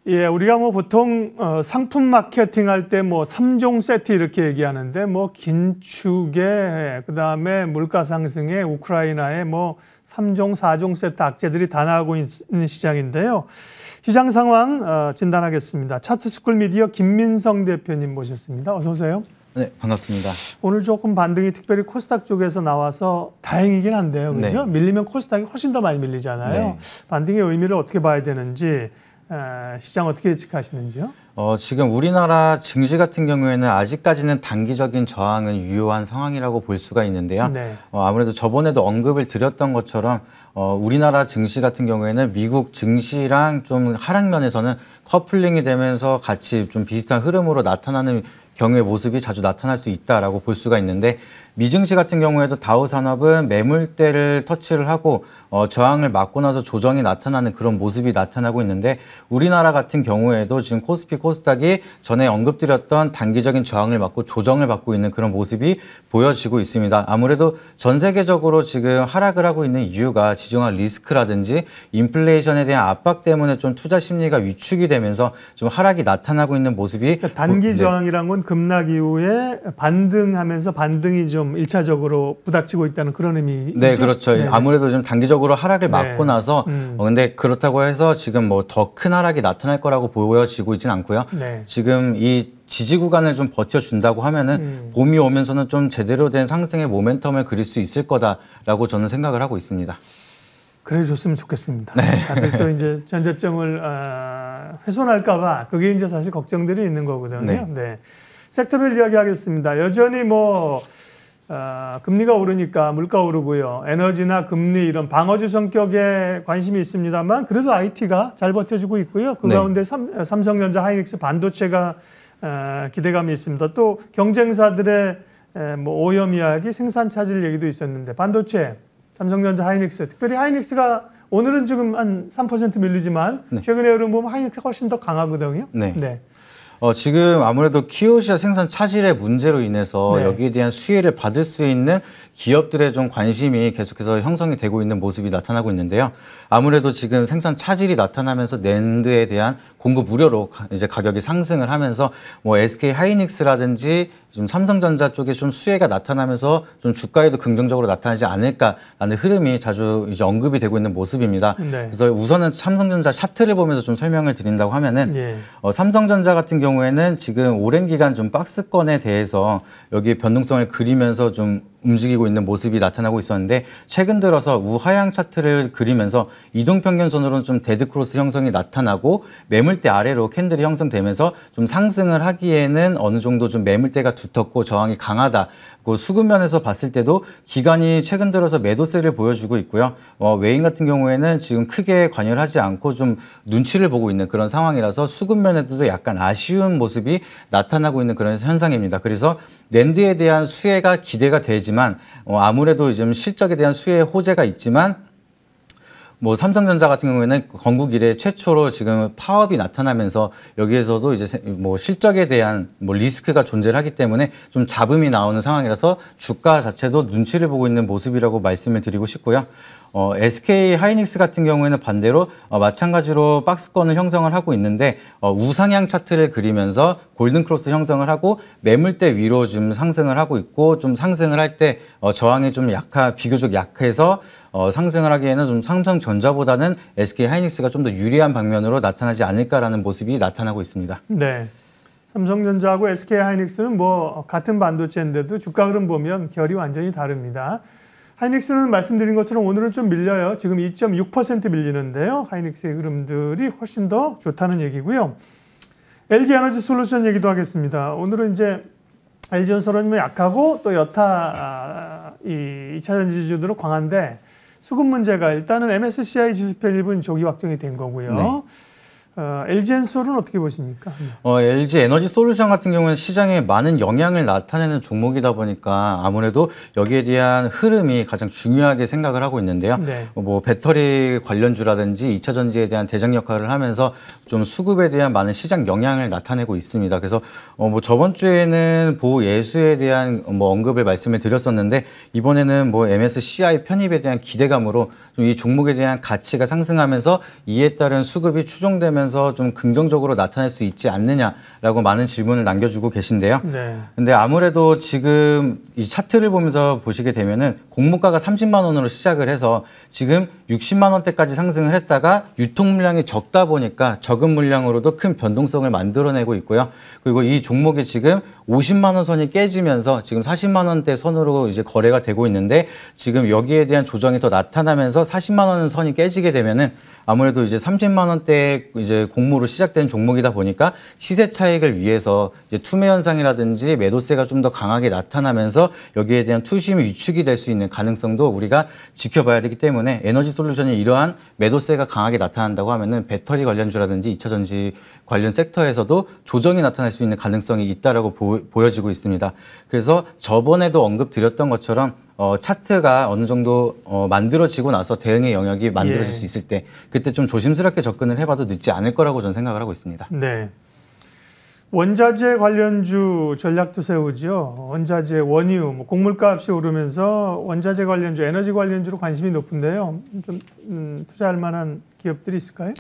예, 우리가 뭐 보통 상품 마케팅 할 때 뭐 3종 세트 이렇게 얘기하는데 뭐 긴축에 그다음에 물가 상승에 우크라이나에 뭐 3종, 4종 세트 악재들이 다 나오고 있는 시장인데요. 시장 상황 진단하겠습니다. 차트스쿨 미디어 김민성 대표님 모셨습니다. 어서 오세요. 네, 반갑습니다. 오늘 조금 반등이 특별히 코스닥 쪽에서 나와서 다행이긴 한데요. 그렇죠? 네. 밀리면 코스닥이 훨씬 더 많이 밀리잖아요. 네. 반등의 의미를 어떻게 봐야 되는지 시장 어떻게 예측하시는지요? 지금 우리나라 증시 같은 경우에는 아직까지는 단기적인 저항은 유효한 상황이라고 볼 수가 있는데요. 네. 아무래도 저번에도 언급을 드렸던 것처럼 우리나라 증시 같은 경우에는 미국 증시랑 좀 하락면에서는 커플링이 되면서 같이 좀 비슷한 흐름으로 나타나는 경우의 모습이 자주 나타날 수 있다라고 볼 수가 있는데, 미증시 같은 경우에도 다우 산업은 매물대를 터치를 하고 저항을 맞고 나서 조정이 나타나는 그런 모습이 나타나고 있는데, 우리나라 같은 경우에도 지금 코스피 코스닥이 전에 언급드렸던 단기적인 저항을 맞고 조정을 받고 있는 그런 모습이 보여지고 있습니다. 아무래도 전 세계적으로 지금 하락을 하고 있는 이유가 지정학 리스크라든지 인플레이션에 대한 압박 때문에 좀 투자 심리가 위축이 되면서 좀 하락이 나타나고 있는 모습이, 그러니까 단기 저항이란 건 급락 이후에 반등하면서 반등이 좀 1차적으로 부닥치고 있다는 그런 의미죠? 네, 그렇죠. 네네. 아무래도 좀 단기적으로 하락을 맞고 나서 근데 그렇다고 해서 지금 뭐 더 큰 하락이 나타날 거라고 보여지고 있진 않고요. 네. 지금 이 지지 구간을 좀 버텨준다고 하면은 봄이 오면서는 좀 제대로 된 상승의 모멘텀을 그릴 수 있을 거다라고 저는 생각을 하고 있습니다. 그래 줬으면 좋겠습니다. 네. 다들 또 이제 전저점을 훼손할까봐 그게 이제 사실 걱정들이 있는 거거든요. 네. 네. 섹터별 이야기하겠습니다. 여전히 뭐 금리가 오르니까 물가 오르고요. 에너지나 금리 이런 방어주 성격에 관심이 있습니다만 그래도 IT가 잘 버텨주고 있고요. 그 가운데 삼성전자, 하이닉스, 반도체가 기대감이 있습니다. 또 경쟁사들의 뭐 오염 이야기, 생산 차질 얘기도 있었는데 반도체, 삼성전자, 하이닉스, 특별히 하이닉스가 오늘은 지금 한 3% 밀리지만 최근에 흐름 보면 하이닉스가 훨씬 더 강하거든요. 네. 지금 아무래도 키오시아 생산 차질의 문제로 인해서 여기에 대한 수혜를 받을 수 있는 기업들의 좀 관심이 계속해서 형성이 되고 있는 모습이 나타나고 있는데요. 아무래도 지금 생산 차질이 나타나면서 낸드에 대한 공급 우려로 이제 가격이 상승을 하면서 뭐 SK 하이닉스라든지 좀 삼성전자 쪽에 좀 수혜가 나타나면서 좀 주가에도 긍정적으로 나타나지 않을까라는 흐름이 자주 이제 언급이 되고 있는 모습입니다. 그래서 우선은 삼성전자 차트를 보면서 좀 설명을 드린다고 하면은 삼성전자 같은 경우에는 지금 오랜 기간 좀 박스권에 대해서 여기 변동성을 그리면서 좀 움직이고 있는 모습이 나타나고 있었는데, 최근 들어서 우하향 차트를 그리면서 이동평균선으로는 좀 데드크로스 형성이 나타나고 매물대 아래로 캔들이 형성되면서 좀 상승을 하기에는 어느 정도 좀 매물대가 두텁고 저항이 강하다. 그 수급면에서 봤을 때도 기관이 최근 들어서 매도세를 보여주고 있고요. 외인 같은 경우에는 지금 크게 관여를 하지 않고 좀 눈치를 보고 있는 그런 상황이라서 수급면에도 약간 아쉬운 모습이 나타나고 있는 그런 현상입니다. 그래서 낸드에 대한 수혜가 기대가 되지만 아무래도 좀 실적에 대한 수혜의 호재가 있지만 뭐 삼성전자 같은 경우에는 건국 이래 최초로 지금 파업이 나타나면서 여기에서도 이제 뭐 실적에 대한 뭐 리스크가 존재를 하기 때문에 좀 잡음이 나오는 상황이라서 주가 자체도 눈치를 보고 있는 모습이라고 말씀을 드리고 싶고요. SK 하이닉스 같은 경우에는 반대로 마찬가지로 박스권을 형성을 하고 있는데 우상향 차트를 그리면서 골든크로스 형성을 하고 매물대 위로 좀 상승을 하고 있고, 좀 상승을 할 때 저항이 좀 비교적 약해서 상승을 하기에는 좀 삼성전자보다는 SK 하이닉스가 좀 더 유리한 방면으로 나타나지 않을까라는 모습이 나타나고 있습니다. 네. 삼성전자하고 SK 하이닉스는 뭐 같은 반도체인데도 주가 흐름 보면 결이 완전히 다릅니다. 하이닉스는 말씀드린 것처럼 오늘은 좀 밀려요. 지금 2.6% 밀리는데요. 하이닉스의 흐름들이 훨씬 더 좋다는 얘기고요. LG 에너지 솔루션 얘기도 하겠습니다. 오늘은 이제 LG전선은 약하고 또 여타 이 2차 전지주들은 강한데 수급 문제가 일단은 MSCI 지수 편입은 조기 확정이 된 거고요. LG엔솔은 어떻게 보십니까? LG 에너지 솔루션 같은 경우는 시장에 많은 영향을 나타내는 종목이다 보니까 아무래도 여기에 대한 흐름이 가장 중요하게 생각을 하고 있는데요. 뭐 배터리 관련주라든지 2차 전지에 대한 대장 역할을 하면서 좀 수급에 대한 많은 시장 영향을 나타내고 있습니다. 그래서 뭐 저번 주에는 보호 예수에 대한 뭐 언급을 말씀을 드렸었는데, 이번에는 뭐 MSCI 편입에 대한 기대감으로 좀 이 종목에 대한 가치가 상승하면서 이에 따른 수급이 추정되면 하면서 좀 긍정적으로 나타날 수 있지 않느냐라고 많은 질문을 남겨주고 계신데요. 네. 근데 아무래도 지금 이 차트를 보면서 보시게 되면은 공모가가 30만 원으로 시작을 해서 지금 60만 원대까지 상승을 했다가 유통 물량이 적다 보니까 적은 물량으로도 큰 변동성을 만들어내고 있고요. 그리고 이 종목이 지금 50만 원 선이 깨지면서 지금 40만 원대 선으로 이제 거래가 되고 있는데 지금 여기에 대한 조정이 더 나타나면서 40만 원 선이 깨지게 되면은 아무래도 이제 30만 원대 이제 공모로 시작된 종목이다 보니까 시세 차익을 위해서 이제 투매 현상이라든지 매도세가 좀 더 강하게 나타나면서 여기에 대한 투심이 위축이 될 수 있는 가능성도 우리가 지켜봐야 되기 때문에 에너지 솔루션이 이러한 매도세가 강하게 나타난다고 하면은 배터리 관련주라든지 2차 전지 관련 섹터에서도 조정이 나타날 수 있는 가능성이 있다라고 보여지고 있습니다. 그래서 저번에도 언급드렸던 것처럼 차트가 어느 정도 만들어지고 나서 대응의 영역이 만들어질 수 있을 때 그때 좀 조심스럽게 접근을 해봐도 늦지 않을 거라고 저는 생각을 하고 있습니다. 네. 원자재 관련주 전략도 세우죠. 원자재, 원유, 뭐 곡물값이 오르면서 원자재 관련주, 에너지 관련주로 관심이 높은데요. 좀 투자할 만한 기업들이 있을까요?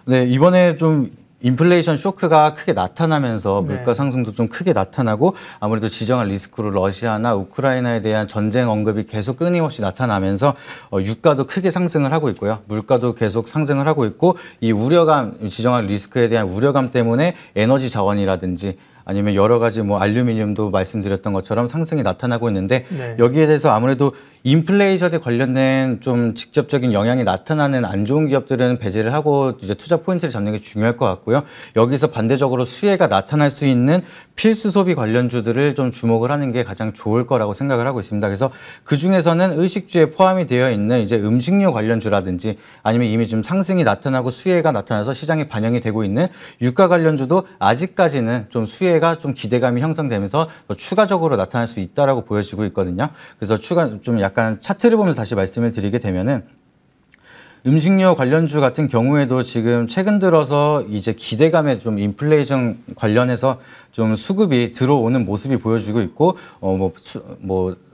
네, 이번에 좀 인플레이션 쇼크가 크게 나타나면서 물가 상승도 좀 크게 나타나고 아무래도 지정한 리스크로 러시아나 우크라이나에 대한 전쟁 언급이 계속 끊임없이 나타나면서 유가도 크게 상승을 하고 있고요. 물가도 계속 상승을 하고 있고 이 우려감, 지정한 리스크에 대한 우려감 때문에 에너지 자원이라든지 아니면 여러 가지 뭐 알루미늄도 말씀드렸던 것처럼 상승이 나타나고 있는데 여기에 대해서 아무래도 인플레이션에 관련된 좀 직접적인 영향이 나타나는 안 좋은 기업들은 배제를 하고 이제 투자 포인트를 잡는 게 중요할 것 같고요. 여기서 반대적으로 수혜가 나타날 수 있는 필수 소비 관련주들을 좀 주목을 하는 게 가장 좋을 거라고 생각을 하고 있습니다. 그래서 그 중에서는 의식주에 포함이 되어 있는 이제 음식료 관련주라든지 아니면 이미 좀 상승이 나타나고 수혜가 나타나서 시장에 반영이 되고 있는 유가 관련주도 아직까지는 좀 수혜가 좀 기대감이 형성되면서 더 추가적으로 나타날 수 있다라고 보여지고 있거든요. 그래서 좀 약간 차트를 보면서 다시 말씀을 드리게 되면은 음식료 관련주 같은 경우에도 지금 최근 들어서 이제 기대감에 좀 인플레이션 관련해서 좀 수급이 들어오는 모습이 보여지고 있고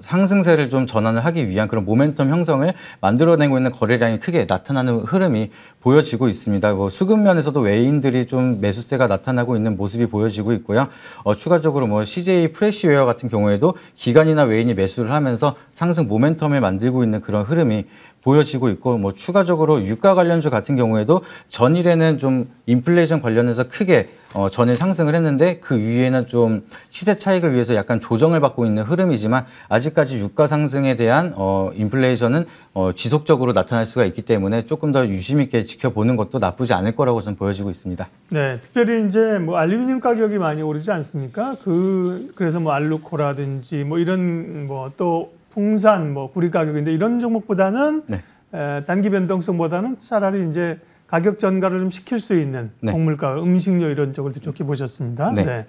상승세를 좀 전환을 하기 위한 그런 모멘텀 형성을 만들어내고 있는 거래량이 크게 나타나는 흐름이 보여지고 있습니다. 수급 면에서도 외인들이 좀 매수세가 나타나고 있는 모습이 보여지고 있고요. 추가적으로 CJ 프레시웨어 같은 경우에도 기관이나 외인이 매수를 하면서 상승 모멘텀을 만들고 있는 그런 흐름이 보여지고 있고 추가적으로 유가 관련주 같은 경우에도 전일에는 좀 인플레이션 관련해서 크게 전일 상승을 했는데 그 위에는 좀 시세 차익을 위해서 약간 조정을 받고 있는 흐름이지만 아직까지 유가 상승에 대한 인플레이션은 지속적으로 나타날 수가 있기 때문에 조금 더 유심 있게 지켜보는 것도 나쁘지 않을 거라고 저는 보여지고 있습니다. 네, 특별히 이제 알루미늄 가격이 많이 오르지 않습니까? 그래서 알루코라든지 이런 또 풍산, 구리 가격인데 이런 종목보다는 단기 변동성보다는 차라리 이제 가격 전가를 좀 시킬 수 있는 곡물가, 음식료 이런 쪽을 더 좋게 보셨습니다. 네.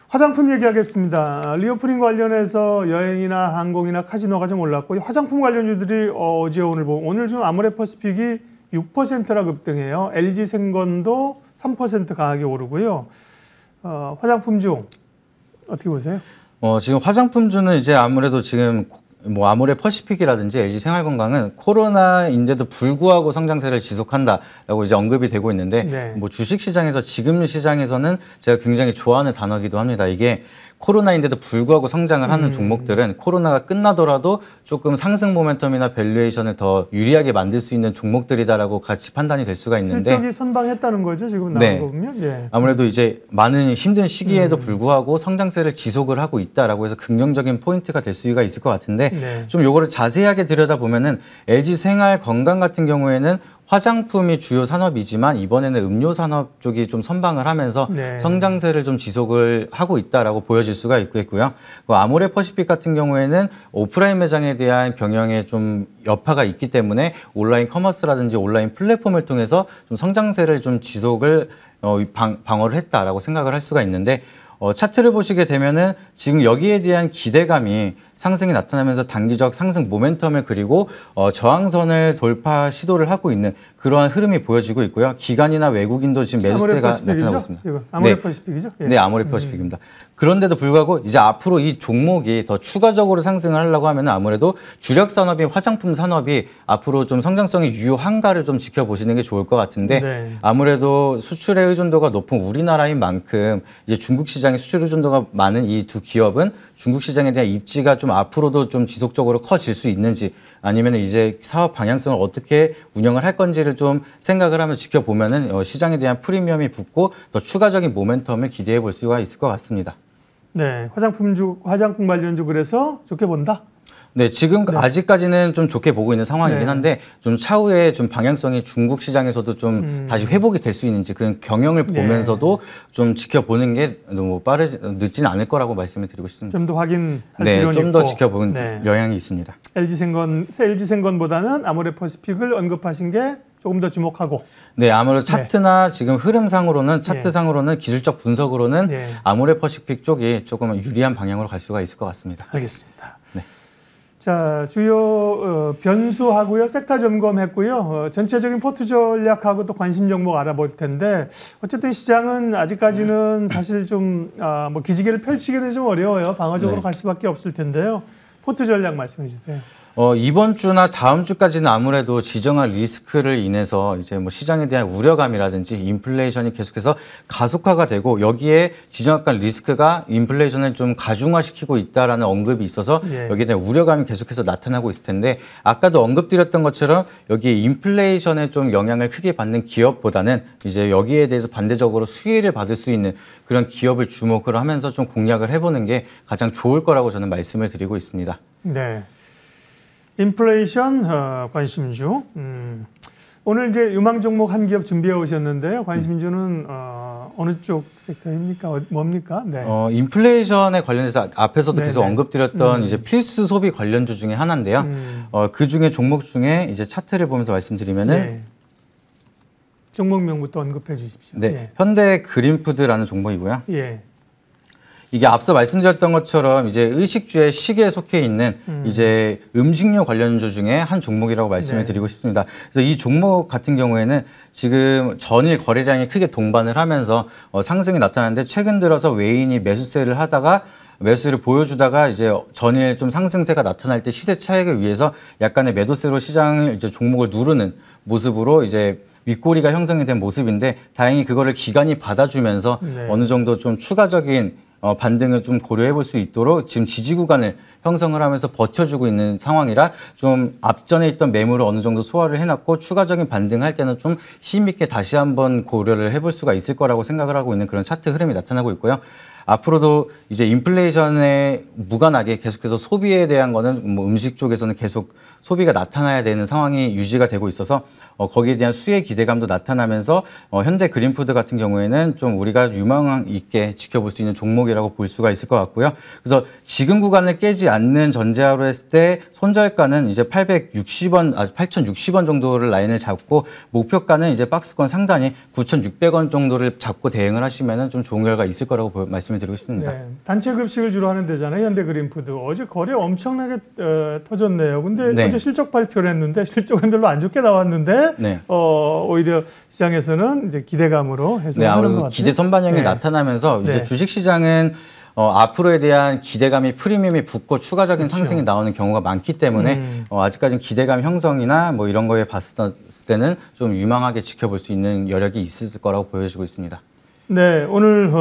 화장품 얘기하겠습니다. 리오프닝 관련해서 여행이나 항공이나 카지노가 좀 올랐고 화장품 관련주들이 어제 오늘 좀 아모레퍼시픽이 6%나 급등해요. LG생건도 3% 강하게 오르고요. 화장품주 어떻게 보세요? 지금 화장품주는 이제 아무래도 지금 아모레퍼시픽이라든지 LG생활건강은 코로나인데도 불구하고 성장세를 지속한다라고 이제 언급이 되고 있는데 주식시장에서 지금 시장에서는 제가 굉장히 좋아하는 단어이기도 합니다. 이게 코로나인데도 불구하고 성장을 하는 종목들은 코로나가 끝나더라도 조금 상승 모멘텀이나 밸류에이션을 더 유리하게 만들 수 있는 종목들이다라고 같이 판단이 될 수가 있는데 실적이 선방했다는 거죠 지금 나온 거 보면. 아무래도 이제 많은 힘든 시기에도 불구하고 성장세를 지속을 하고 있다라고 해서 긍정적인 포인트가 될 수가 있을 것 같은데 좀 요거를 자세하게 들여다보면은 LG생활건강 같은 경우에는 화장품이 주요 산업이지만 이번에는 음료 산업 쪽이 좀 선방을 하면서 성장세를 좀 지속을 하고 있다라고 보여질 수가 있겠고요. 아모레퍼시픽 같은 경우에는 오프라인 매장에 대한 경영에 좀 여파가 있기 때문에 온라인 커머스라든지 온라인 플랫폼을 통해서 좀 성장세를 좀 지속을 방어를 했다라고 생각을 할 수가 있는데 차트를 보시게 되면은 지금 여기에 대한 기대감이 상승이 나타나면서 단기적 상승 모멘텀을 그리고 저항선을 돌파 시도를 하고 있는 그러한 흐름이 보여지고 있고요. 기관이나 외국인도 지금 매수세가 나타나고 있습니다. 아모레퍼시픽이죠? 네, 네, 아모레퍼시픽입니다. 그런데도 불구하고 이제 앞으로 이 종목이 더 추가적으로 상승을 하려고 하면 아무래도 주력 산업인 화장품 산업이 앞으로 좀 성장성이 유효한가를 좀 지켜보시는 게 좋을 것 같은데 네. 아무래도 수출의 의존도가 높은 우리나라인 만큼 이제 중국 시장에 수출 의존도가 많은 이 두 기업은 중국 시장에 대한 입지가 좀 앞으로도 좀 지속적으로 커질 수 있는지 아니면 이제 사업 방향성을 어떻게 운영을 할 건지를 좀 생각을 하면서 지켜보면은 시장에 대한 프리미엄이 붙고 더 추가적인 모멘텀을 기대해 볼 수가 있을 것 같습니다. 네, 화장품 관련주 그래서 좋게 본다. 네, 지금 아직까지는 좀 좋게 보고 있는 상황이긴 한데 좀 차후에 좀 방향성이 중국 시장에서도 좀 다시 회복이 될 수 있는지 그 경영을 보면서도 좀 지켜보는 게 너무 늦지는 않을 거라고 말씀을 드리고 싶습니다. 좀 더 확인할 네, 필요는 좀 있고. 더 지켜보는 영향이 있습니다. LG생건보다는 아모레퍼시픽을 언급하신 게 조금 더 주목하고. 네, 아무래도 차트나 지금 흐름상으로는 차트상으로는 기술적 분석으로는 아모레퍼시픽 쪽이 조금 유리한 방향으로 갈 수가 있을 것 같습니다. 알겠습니다. 네. 자, 주요 변수하고요, 섹터 점검했고요. 전체적인 포트 전략하고 또 관심 종목 알아볼 텐데 어쨌든 시장은 아직까지는 사실 좀 뭐 기지개를 펼치기는 좀 어려워요. 방어적으로 갈 수밖에 없을 텐데요. 포트 전략 말씀해 주세요. 이번 주나 다음 주까지는 아무래도 지정한 리스크를 인해서 이제 뭐 시장에 대한 우려감이라든지 인플레이션이 계속해서 가속화가 되고 여기에 지정한 리스크가 인플레이션을 좀 가중화시키고 있다라는 언급이 있어서 여기에 대한 우려감이 계속해서 나타나고 있을 텐데 아까도 언급드렸던 것처럼 여기에 인플레이션에 좀 영향을 크게 받는 기업보다는 이제 여기에 대해서 반대적으로 수혜를 받을 수 있는 그런 기업을 주목을 하면서 좀 공략을 해보는 게 가장 좋을 거라고 저는 말씀을 드리고 있습니다. 네. 인플레이션 관심주. 오늘 이제 유망 종목 한 기업 준비해 오셨는데요. 관심주는 어느 쪽 섹터입니까? 뭡니까? 네. 인플레이션에 관련해서 앞에서도 계속 언급드렸던 이제 필수 소비 관련주 중에 하나인데요. 그 중에 종목 중에 이제 차트를 보면서 말씀드리면은 종목명부터 언급해 주십시오. 네, 현대 그린푸드라는 종목이고요. 예. 이게 앞서 말씀드렸던 것처럼 이제 의식주의 식에 속해 있는 이제 음식료 관련주 중에 한 종목이라고 말씀을 드리고 싶습니다. 그래서 이 종목 같은 경우에는 지금 전일 거래량이 크게 동반을 하면서 상승이 나타나는데 최근 들어서 외인이 매수세를 하다가 매수를 보여주다가 이제 전일 좀 상승세가 나타날 때 시세 차익을 위해서 약간의 매도세로 시장을 이제 종목을 누르는 모습으로 이제 윗꼬리가 형성이 된 모습인데 다행히 그거를 기관이 받아주면서 어느 정도 좀 추가적인 반등을 좀 고려해 볼 수 있도록 지금 지지 구간을 형성을 하면서 버텨주고 있는 상황이라 좀 앞전에 있던 매물을 어느 정도 소화를 해놨고 추가적인 반등할 때는 좀 힘있게 다시 한번 고려를 해볼 수가 있을 거라고 생각을 하고 있는 그런 차트 흐름이 나타나고 있고요. 앞으로도 이제 인플레이션에 무관하게 계속해서 소비에 대한 거는 뭐 음식 쪽에서는 계속 소비가 나타나야 되는 상황이 유지가 되고 있어서 거기에 대한 수혜 기대감도 나타나면서 현대 그린푸드 같은 경우에는 좀 우리가 유망 있게 지켜볼 수 있는 종목이라고 볼 수가 있을 것 같고요. 그래서 지금 구간을 깨지 않는 전제하로 했을 때 손절가는 이제 8,060원 정도를 라인을 잡고 목표가는 이제 박스권 상단이 9,600원 정도를 잡고 대응을 하시면은 좀 좋은 결과 있을 거라고 말씀을 드리고 싶습니다. 네. 단체 급식을 주로 하는 데잖아요. 현대 그린푸드. 어제 거래 엄청나게 터졌네요. 근데 어제 실적 발표를 했는데 실적은 별로 안 좋게 나왔는데 오히려 시장에서는 이제 기대감으로 해석하는 것 같아요. 기대 선반영이 나타나면서 이제 주식 시장은 앞으로에 대한 기대감이 프리미엄이 붙고 추가적인 상승이 나오는 경우가 많기 때문에 아직까지는 기대감 형성이나 뭐 이런 거에 봤을 때는 좀 유망하게 지켜볼 수 있는 여력이 있을 거라고 보여지고 있습니다. 네, 오늘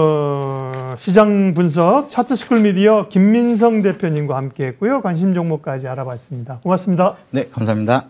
시장 분석 차트스쿨 미디어 김민성 대표님과 함께했고요. 관심 종목까지 알아봤습니다. 고맙습니다. 네, 감사합니다.